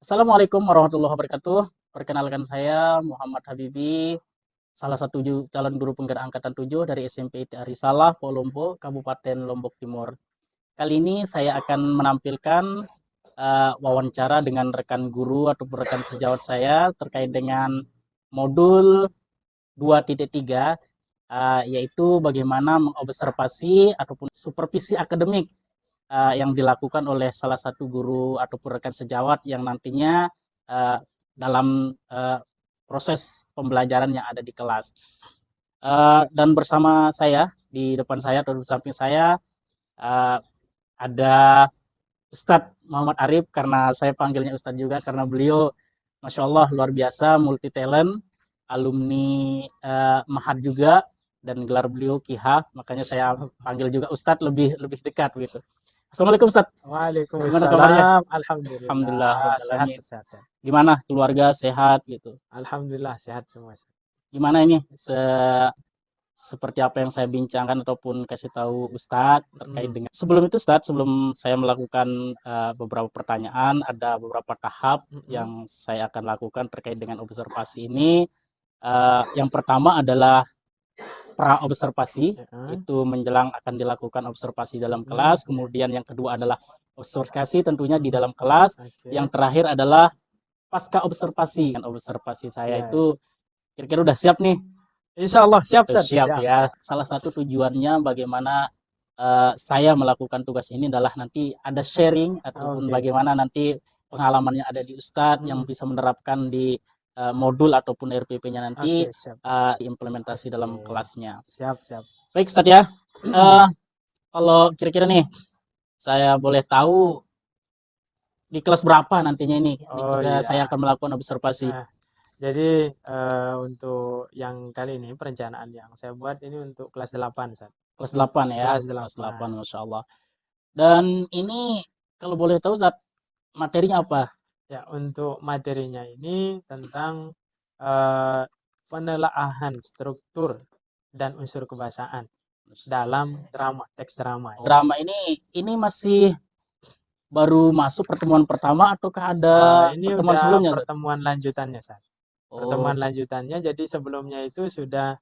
Assalamualaikum warahmatullahi wabarakatuh. Perkenalkan saya Muhammad Habibi, salah satu calon guru penggerak angkatan 7 dari SMP ITA Risalah, Polombo, Kabupaten Lombok Timur. Kali ini saya akan menampilkan wawancara dengan rekan guru atau rekan sejawat saya terkait dengan modul 2.3, yaitu bagaimana mengobservasi ataupun supervisi akademik yang dilakukan oleh salah satu guru ataupun rekan sejawat yang nantinya dalam proses pembelajaran yang ada di kelas. Dan bersama saya di depan saya atau di samping saya ada Ustadz Muhammad Arif, karena saya panggilnya Ustadz juga karena beliau Masya Allah luar biasa, multi talent, alumni Mahad juga, dan gelar beliau Kiha, makanya saya panggil juga Ustadz lebih lebih dekat gitu. Assalamualaikum Ustadz. Gimana kabarnya? Waalaikumsalam. Alhamdulillah. Alhamdulillah rabbil Sehat, alamin. sehat, sehat. Gimana keluarga, sehat gitu? Alhamdulillah sehat semua. Gimana ini seperti apa yang saya bincangkan ataupun kasih tahu Ustadz terkait dengan sebelum itu Ustadz, sebelum saya melakukan beberapa pertanyaan, ada beberapa tahap yang saya akan lakukan terkait dengan observasi ini. Yang pertama adalah pra observasi, itu menjelang akan dilakukan observasi dalam kelas. Kemudian yang kedua adalah observasi tentunya di dalam kelas. Yang terakhir adalah pasca observasi. Dan observasi saya itu kira-kira udah siap nih. Insya Allah siap, siap, siap ya. Salah satu tujuannya bagaimana saya melakukan tugas ini adalah nanti ada sharing ataupun bagaimana nanti pengalamannya ada di Ustadz yang bisa menerapkan di modul ataupun RPP-nya nanti diimplementasi dalam kelasnya. Siap, siap. Baik Ustadz ya. Kalau kira-kira nih saya boleh tahu di kelas berapa nantinya ini saya akan melakukan observasi. Jadi untuk yang kali ini perencanaan yang saya buat ini untuk kelas 8 Ustaz. Kelas 8 ya. Kelas 8 Masya Allah. Dan ini kalau boleh tahu Ustadz, materinya apa? Ya, untuk materinya ini tentang penelaahan struktur dan unsur kebahasaan dalam drama, teks drama. Drama ini masih baru masuk pertemuan pertama ataukah ada ini pertemuan udah sebelumnya? Pertemuan lanjutannya, Ustaz. Pertemuan lanjutannya, jadi sebelumnya itu sudah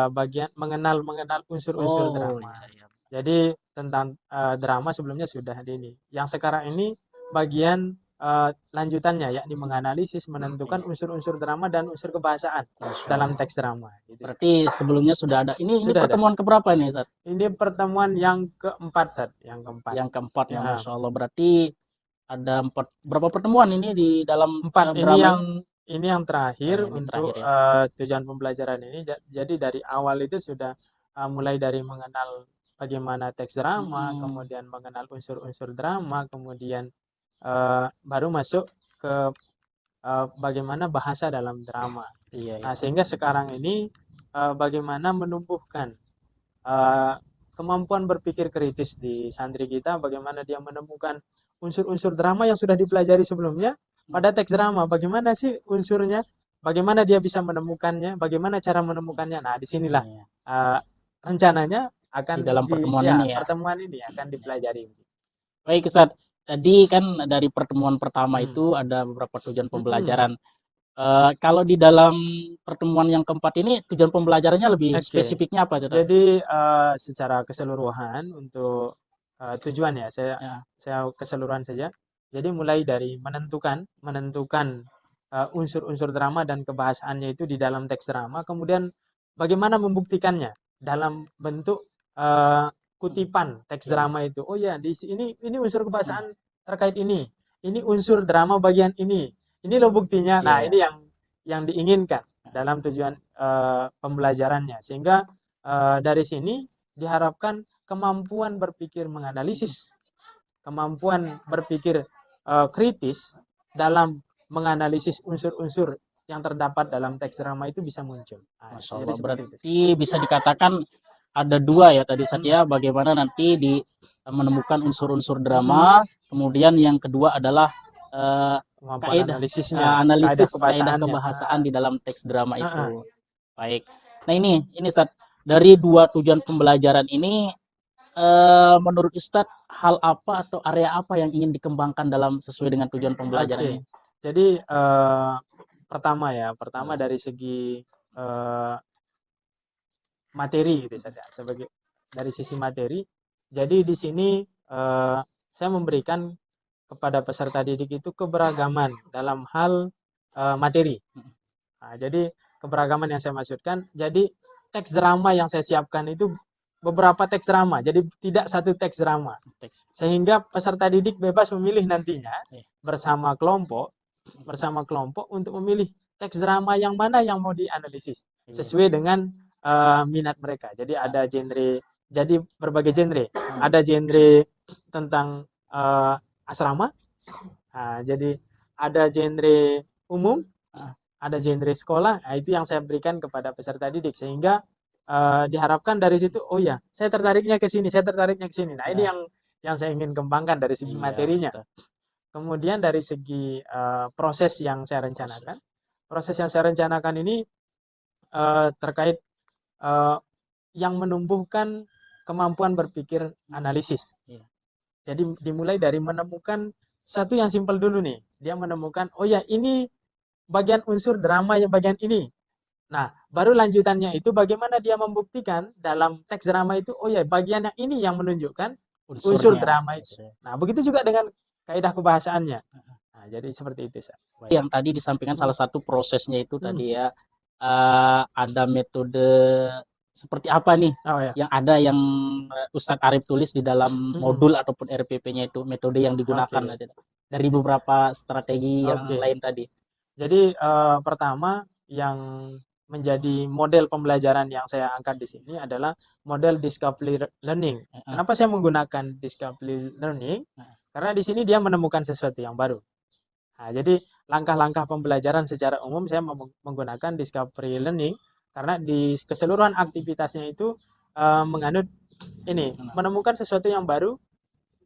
bagian mengenal unsur-unsur drama. Jadi tentang drama sebelumnya sudah ini. Yang sekarang ini bagian lanjutannya, yakni menganalisis, menentukan unsur-unsur drama dan unsur kebahasaan dalam teks drama. Gitu. Berarti sebelumnya sudah ada. Ini pertemuan keberapa nih, Ustaz? Ini pertemuan yang keempat, Ustaz. Yang keempat. Yang keempat ya, Masya Allah. Berarti ada berapa pertemuan ini di dalam drama ini yang terakhir untuk tujuan pembelajaran ini. Jadi dari awal itu sudah mulai dari mengenal bagaimana teks drama, kemudian mengenal unsur-unsur drama, kemudian baru masuk ke bagaimana bahasa dalam drama. Nah, sehingga sekarang ini bagaimana menumbuhkan kemampuan berpikir kritis di santri kita, bagaimana dia menemukan unsur-unsur drama yang sudah dipelajari sebelumnya pada teks drama, bagaimana sih unsurnya, bagaimana dia bisa menemukannya, bagaimana cara menemukannya. Nah, disinilah rencananya akan di dalam pertemuan ini akan dipelajari. Baik Ustaz, tadi kan dari pertemuan pertama itu ada beberapa tujuan pembelajaran. Kalau di dalam pertemuan yang keempat ini tujuan pembelajarannya lebih spesifiknya apa? Jadi secara keseluruhan untuk tujuan ya, saya keseluruhan saja. Jadi mulai dari menentukan unsur-unsur drama dan kebahasaannya itu di dalam teks drama, kemudian bagaimana membuktikannya dalam bentuk kutipan teks drama itu. Oh ya, di sini ini unsur kebahasaan terkait ini unsur drama bagian ini loh buktinya. Nah, ini yang diinginkan dalam tujuan pembelajarannya, sehingga dari sini diharapkan kemampuan berpikir menganalisis, kemampuan berpikir kritis dalam menganalisis unsur-unsur yang terdapat dalam teks drama itu bisa muncul. Masya Allah, berarti bisa dikatakan ada dua ya tadi Satya, bagaimana nanti menemukan unsur-unsur drama, kemudian yang kedua adalah analisis kaidah kebahasaan di dalam teks drama itu. Baik. Nah ini Ustadz, dari dua tujuan pembelajaran ini menurut Ustadz hal apa atau area apa yang ingin dikembangkan dalam sesuai dengan tujuan pembelajaran ini? Jadi pertama dari segi materi gitu saja. Dari sisi materi, jadi di sini saya memberikan kepada peserta didik itu keberagaman dalam hal materi. Nah, jadi keberagaman yang saya maksudkan, jadi teks drama yang saya siapkan itu beberapa teks drama, jadi tidak satu teks drama. Sehingga peserta didik bebas memilih nantinya bersama kelompok untuk memilih teks drama yang mana yang mau dianalisis sesuai dengan minat mereka. Jadi ada genre, jadi berbagai genre. Ada genre tentang asrama, jadi ada genre umum, ada genre sekolah. Nah, itu yang saya berikan kepada peserta didik sehingga diharapkan dari situ, oh ya, saya tertariknya ke sini, saya tertariknya ke sini. Nah, ini yang saya ingin kembangkan dari segi materinya. Kemudian dari segi proses yang saya rencanakan, ini terkait yang menumbuhkan kemampuan berpikir analisis. Jadi dimulai dari menemukan satu yang simpel dulu nih. Dia menemukan, oh ya, ini bagian unsur drama yang bagian ini. Nah, baru lanjutannya itu bagaimana dia membuktikan dalam teks drama itu, oh ya, bagian yang ini yang menunjukkan unsur drama itu. Nah, begitu juga dengan kaidah kebahasaannya. Nah, jadi seperti itu. Yang tadi disampaikan salah satu prosesnya itu tadi ya, ada metode seperti apa nih yang ada yang Ustadz Arif tulis di dalam modul ataupun RPP-nya itu, metode yang digunakan dari beberapa strategi yang lain tadi. Jadi pertama yang menjadi model pembelajaran yang saya angkat di sini adalah model discovery learning. Kenapa saya menggunakan discovery learning? Karena di sini dia menemukan sesuatu yang baru. Nah, jadi langkah-langkah pembelajaran secara umum saya menggunakan discovery learning karena di keseluruhan aktivitasnya itu menganut ini, menemukan sesuatu yang baru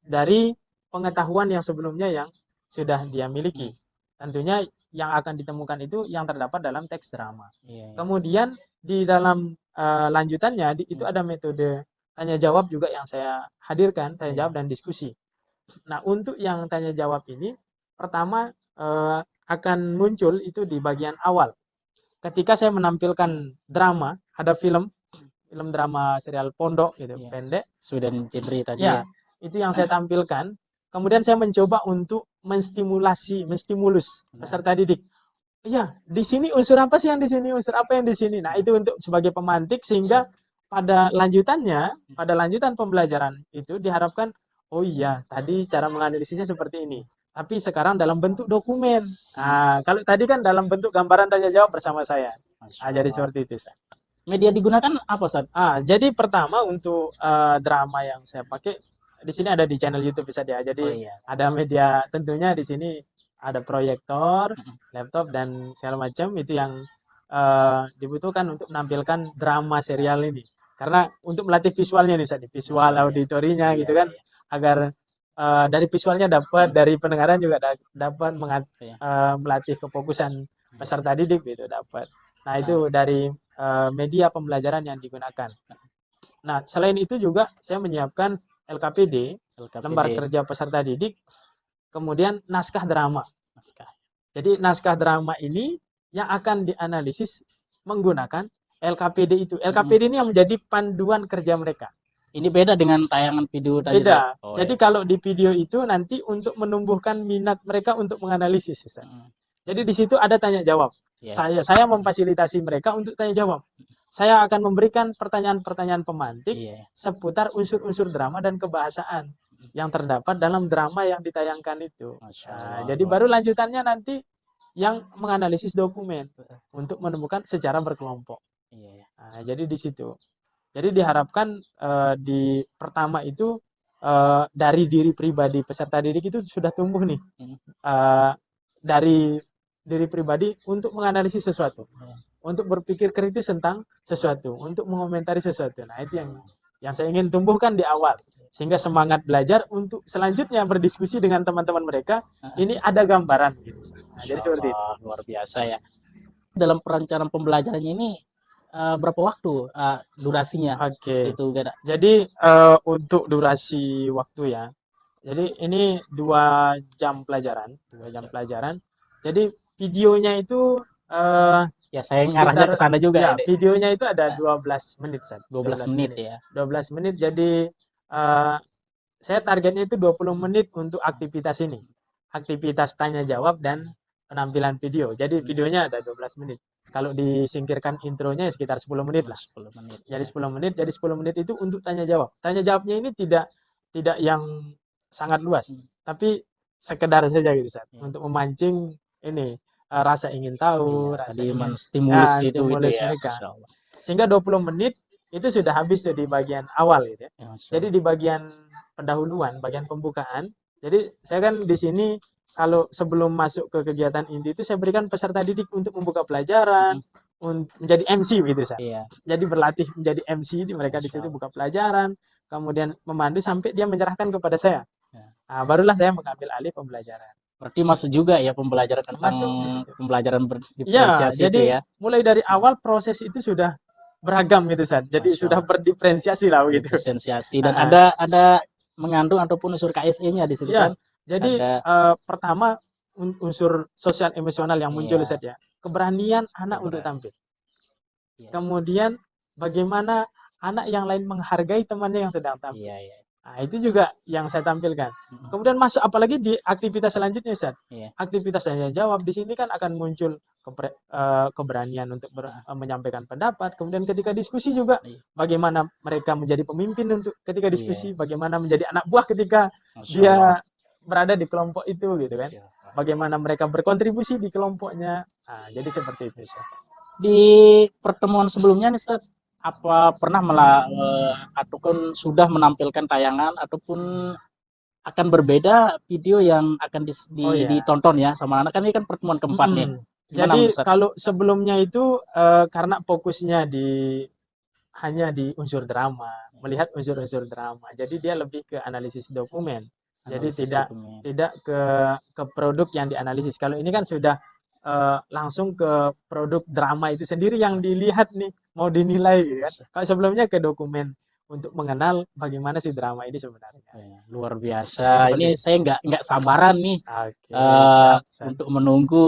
dari pengetahuan yang sebelumnya yang sudah dia miliki. Tentunya yang akan ditemukan itu yang terdapat dalam teks drama. Kemudian di dalam lanjutannya itu ada metode tanya jawab juga yang saya hadirkan, tanya jawab dan diskusi. Nah, untuk yang tanya jawab ini pertama akan muncul itu di bagian awal. Ketika saya menampilkan drama, ada film drama serial pondok gitu, pendek, Student genre tadi ya. Itu yang saya tampilkan. Kemudian saya mencoba untuk menstimulus peserta didik. Iya, di sini unsur apa sih yang di sini, unsur apa yang di sini. Nah, itu untuk sebagai pemantik sehingga pada lanjutan pembelajaran itu diharapkan, oh iya, tadi cara menganalisisnya seperti ini. Tapi sekarang dalam bentuk dokumen. Nah, kalau tadi kan dalam bentuk gambaran tanya jawab bersama saya. Nah, jadi seperti itu. Media digunakan apa, Ustaz? Jadi pertama untuk drama yang saya pakai di sini ada di channel YouTube bisa dia. Jadi ada media, tentunya di sini ada proyektor, laptop dan segala macam itu yang dibutuhkan untuk menampilkan drama serial ini. Karena untuk melatih visualnya nih, visual auditorinya gitu kan, agar dari visualnya dapat, dari pendengaran juga dapat melatih kefokusan peserta didik gitu dapat. Nah, itu dari media pembelajaran yang digunakan. Nah, selain itu juga saya menyiapkan LKPD, lembar kerja peserta didik, kemudian naskah drama. Jadi naskah drama ini yang akan dianalisis menggunakan LKPD itu. LKPD ini yang menjadi panduan kerja mereka. Ini beda dengan tayangan video tadi. Beda. Jadi kalau di video itu nanti untuk menumbuhkan minat mereka untuk menganalisis. Jadi di situ ada tanya jawab. Saya memfasilitasi mereka untuk tanya jawab. Saya akan memberikan pertanyaan-pertanyaan pemantik seputar unsur-unsur drama dan kebahasaan yang terdapat dalam drama yang ditayangkan itu. Jadi baru lanjutannya nanti yang menganalisis dokumen untuk menemukan secara berkelompok. Nah, jadi di situ. Jadi diharapkan di pertama itu dari diri pribadi peserta didik itu sudah tumbuh nih dari diri pribadi untuk menganalisis sesuatu, untuk berpikir kritis tentang sesuatu, untuk mengomentari sesuatu. Nah, itu yang saya ingin tumbuhkan di awal, sehingga semangat belajar untuk selanjutnya berdiskusi dengan teman-teman mereka ini ada gambaran gitu. Nah, jadi seperti itu. Luar biasa ya. Dalam perencanaan pembelajarannya ini berapa waktu durasinya? Oke. Itu beda. Jadi untuk durasi waktu ya. Jadi ini 2 jam pelajaran, Jadi videonya itu Ya, saya ngarahnya ke sekitar sana juga ya ini. videonya itu ada Nah, 12 menit, Sat. 12 menit ya. 12 menit. Jadi eh, saya targetnya itu 20 menit untuk aktivitas ini. Aktivitas tanya jawab dan penampilan video. Jadi videonya ada 12 menit. Kalau disingkirkan intronya ya sekitar 10 menit lah. 10 menit Jadi ya. 10 menit, jadi 10 menit itu untuk tanya jawab. Tanya jawabnya ini tidak yang sangat luas, tapi sekedar saja gitu, Sat. Ya. Untuk memancing ini rasa ingin tahu, Iya, rasa tadi ingin menstimulus itu stimulus ya, mereka. Masya Allah. Sehingga 20 menit itu sudah habis tuh di bagian awal gitu ya. Ya, Masya Jadi Allah. di bagian pendahuluan, bagian pembukaan. Jadi saya kan di sini kalau sebelum masuk ke kegiatan inti itu saya berikan peserta didik untuk membuka pelajaran, menjadi MC gitu, Sat. Iya, Jadi berlatih menjadi MC, mereka di Masya situ Allah. buka pelajaran, kemudian memandu sampai dia menyerahkan kepada saya. Ya. Nah, barulah saya mengambil alih pembelajaran. Berarti masuk juga ya pembelajaran tentang Masuk di situ. pembelajaran Ya, berdiferensiasi itu jadi ya. mulai dari awal proses itu sudah beragam gitu, Sat. Jadi Masya sudah Allah. berdiferensiasi lah begitu. Diferensiasi dan Heeh. ada mengandung ataupun unsur KSE-nya di situ Ya, kan. jadi Ada pertama unsur sosial emosional yang muncul, iya, Sat ya. Keberanian anak untuk keberanian. tampil. Iya, Kemudian bagaimana anak yang lain menghargai temannya yang sedang tampil. iya, iya. Nah, itu juga yang saya tampilkan. Kemudian masuk apalagi di aktivitas selanjutnya, Ustaz. Iya. Aktivitas tanya jawab di sini kan akan muncul keberanian untuk menyampaikan pendapat. Kemudian ketika diskusi juga Iya. bagaimana mereka menjadi pemimpin untuk ketika Iya. diskusi, bagaimana menjadi anak buah ketika Masya dia Allah. berada di kelompok itu gitu kan. Masya Allah. Bagaimana mereka berkontribusi di kelompoknya. Nah, jadi seperti itu, Ustaz. Di pertemuan sebelumnya nih, Ustaz, apa pernah ataupun sudah menampilkan tayangan ataupun akan berbeda video yang akan Oh ya. ditonton ya sama anak, kan ini kan pertemuan keempat nih. Gimana Jadi Ustaz? kalau sebelumnya itu karena fokusnya hanya di unsur drama, melihat unsur-unsur drama. Jadi dia lebih ke analisis dokumen. Jadi Analisis tidak dokumen. tidak ke produk yang dianalisis. Kalau ini kan sudah langsung ke produk drama itu sendiri yang dilihat nih, mau dinilai gitu kan. Kalau sebelumnya ke dokumen untuk mengenal bagaimana sih drama ini sebenarnya. Luar Nah, biasa. seperti Ini itu. saya nggak sabaran nih Oke, siap, siap. untuk menunggu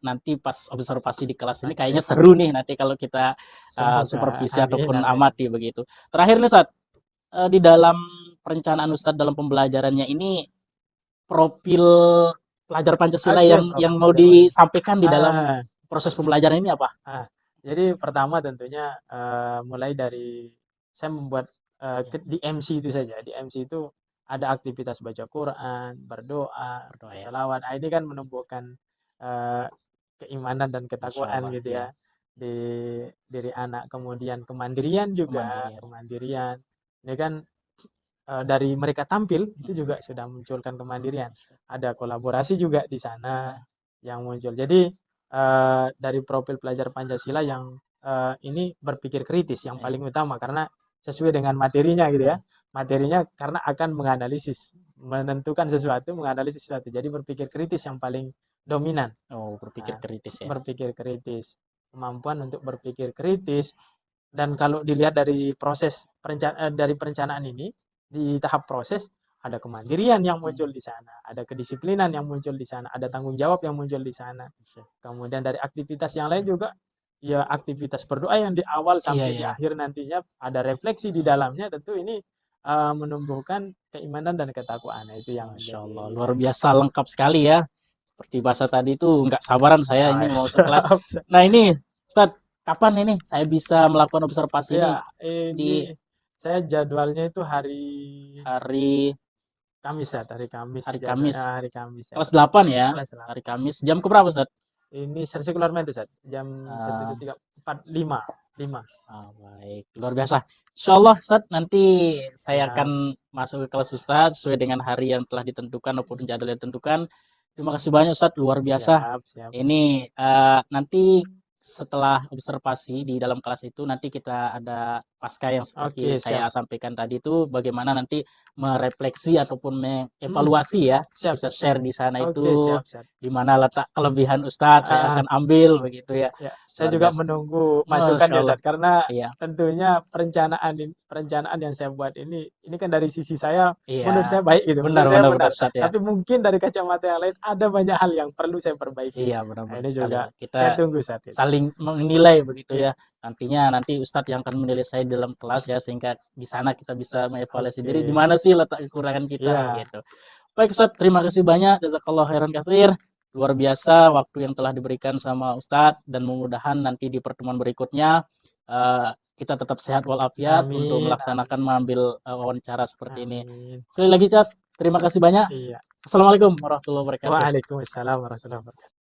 nanti pas observasi di kelas ini. Oke. Kayaknya seru nih nanti kalau kita Semoga. supervisi Amin, ataupun amin. amati begitu. Terakhir nih Ustaz, di dalam perencanaan Ustadz dalam pembelajarannya ini profil pelajar Pancasila Oke, yang mau profil. disampaikan di dalam Ah, proses pembelajaran ini apa? jadi pertama tentunya mulai dari saya membuat di MC itu saja. Di MC itu ada aktivitas baca Quran, berdoa, Berdoa ya. selawat. Nah, ini kan menumbuhkan eh, keimanan dan ketakwaan Allah, gitu ya. ya di diri anak. Kemudian kemandirian juga, kemandirian. Ini kan dari mereka tampil itu juga sudah munculkan kemandirian. Ada kolaborasi juga di sana yang muncul. Jadi dari profil pelajar Pancasila yang ini berpikir kritis yang paling utama karena sesuai dengan materinya gitu ya. Materinya karena akan menganalisis, menentukan sesuatu, menganalisis sesuatu. Jadi berpikir kritis yang paling dominan. Oh, berpikir kritis ya. Berpikir kritis. Kemampuan untuk berpikir kritis. Dan kalau dilihat dari proses dari perencanaan ini, di tahap proses ada kemandirian yang muncul di sana, ada kedisiplinan yang muncul di sana, ada tanggung jawab yang muncul di sana. Kemudian dari aktivitas yang lain juga ya aktivitas berdoa yang di awal sampai di akhir nantinya ada refleksi di dalamnya, tentu ini menumbuhkan keimanan dan ketakwaan. Itu yang Masya Allah, luar biasa lengkap sekali ya. Seperti bahasa tadi itu nggak sabaran saya ini mau sekelas. Nah ini Ustadz, kapan ini saya bisa melakukan observasi ini? Ini saya jadwalnya itu hari Kamis ya, hari Kamis. Hari Kamis. Hari Kamis. Kelas 8 ya. Kelas 8. Hari Kamis. Jam ke berapa, Ustaz? Ini sirkular method, Ustaz. Jam 1.345. Baik, luar biasa. Insyaallah Ustaz, nanti saya akan masuk ke kelas Ustaz sesuai dengan hari yang telah ditentukan maupun jadwal yang ditentukan. Terima kasih banyak Ustaz, luar biasa. Siap. Ini nanti setelah observasi di dalam kelas itu nanti kita ada pasca yang seperti Oke, saya siap. sampaikan tadi itu bagaimana nanti merefleksi ataupun mengevaluasi ya, Siap, kita siap, siap. share di sana Oke, itu siap, siap. di mana letak kelebihan Ustadz, saya Ah, akan ambil begitu ya. ya, saya Luar juga biasa. menunggu masukan Masya ya Allah. Ustadz, karena Iya, tentunya perencanaan yang saya buat ini kan dari sisi saya, iya. menurut saya baik gitu, Benar, menurut saya benar, benar benar. Ustadz ya. Tapi mungkin dari kacamata yang lain ada banyak hal yang perlu saya perbaiki. Iya, Nah, benar-benar ini sekali. juga saya Kita tunggu saat itu. saling menilai begitu Iya, ya. Nanti Ustadz yang akan menilai saya dalam kelas ya, sehingga di sana kita bisa mengevaluasi diri di oke. mana sih letak kekurangan kita Iya, gitu. Baik Ustadz, terima kasih banyak. Jazakallah khairan katsir. Luar biasa waktu yang telah diberikan sama Ustadz dan mudah-mudahan nanti di pertemuan berikutnya kita tetap sehat walafiat untuk amin, amin, melaksanakan mengambil wawancara seperti ini. amin. Sekali lagi Ustadz, terima kasih banyak. Iya. Assalamualaikum warahmatullahi wabarakatuh. Waalaikumsalam warahmatullahi wabarakatuh.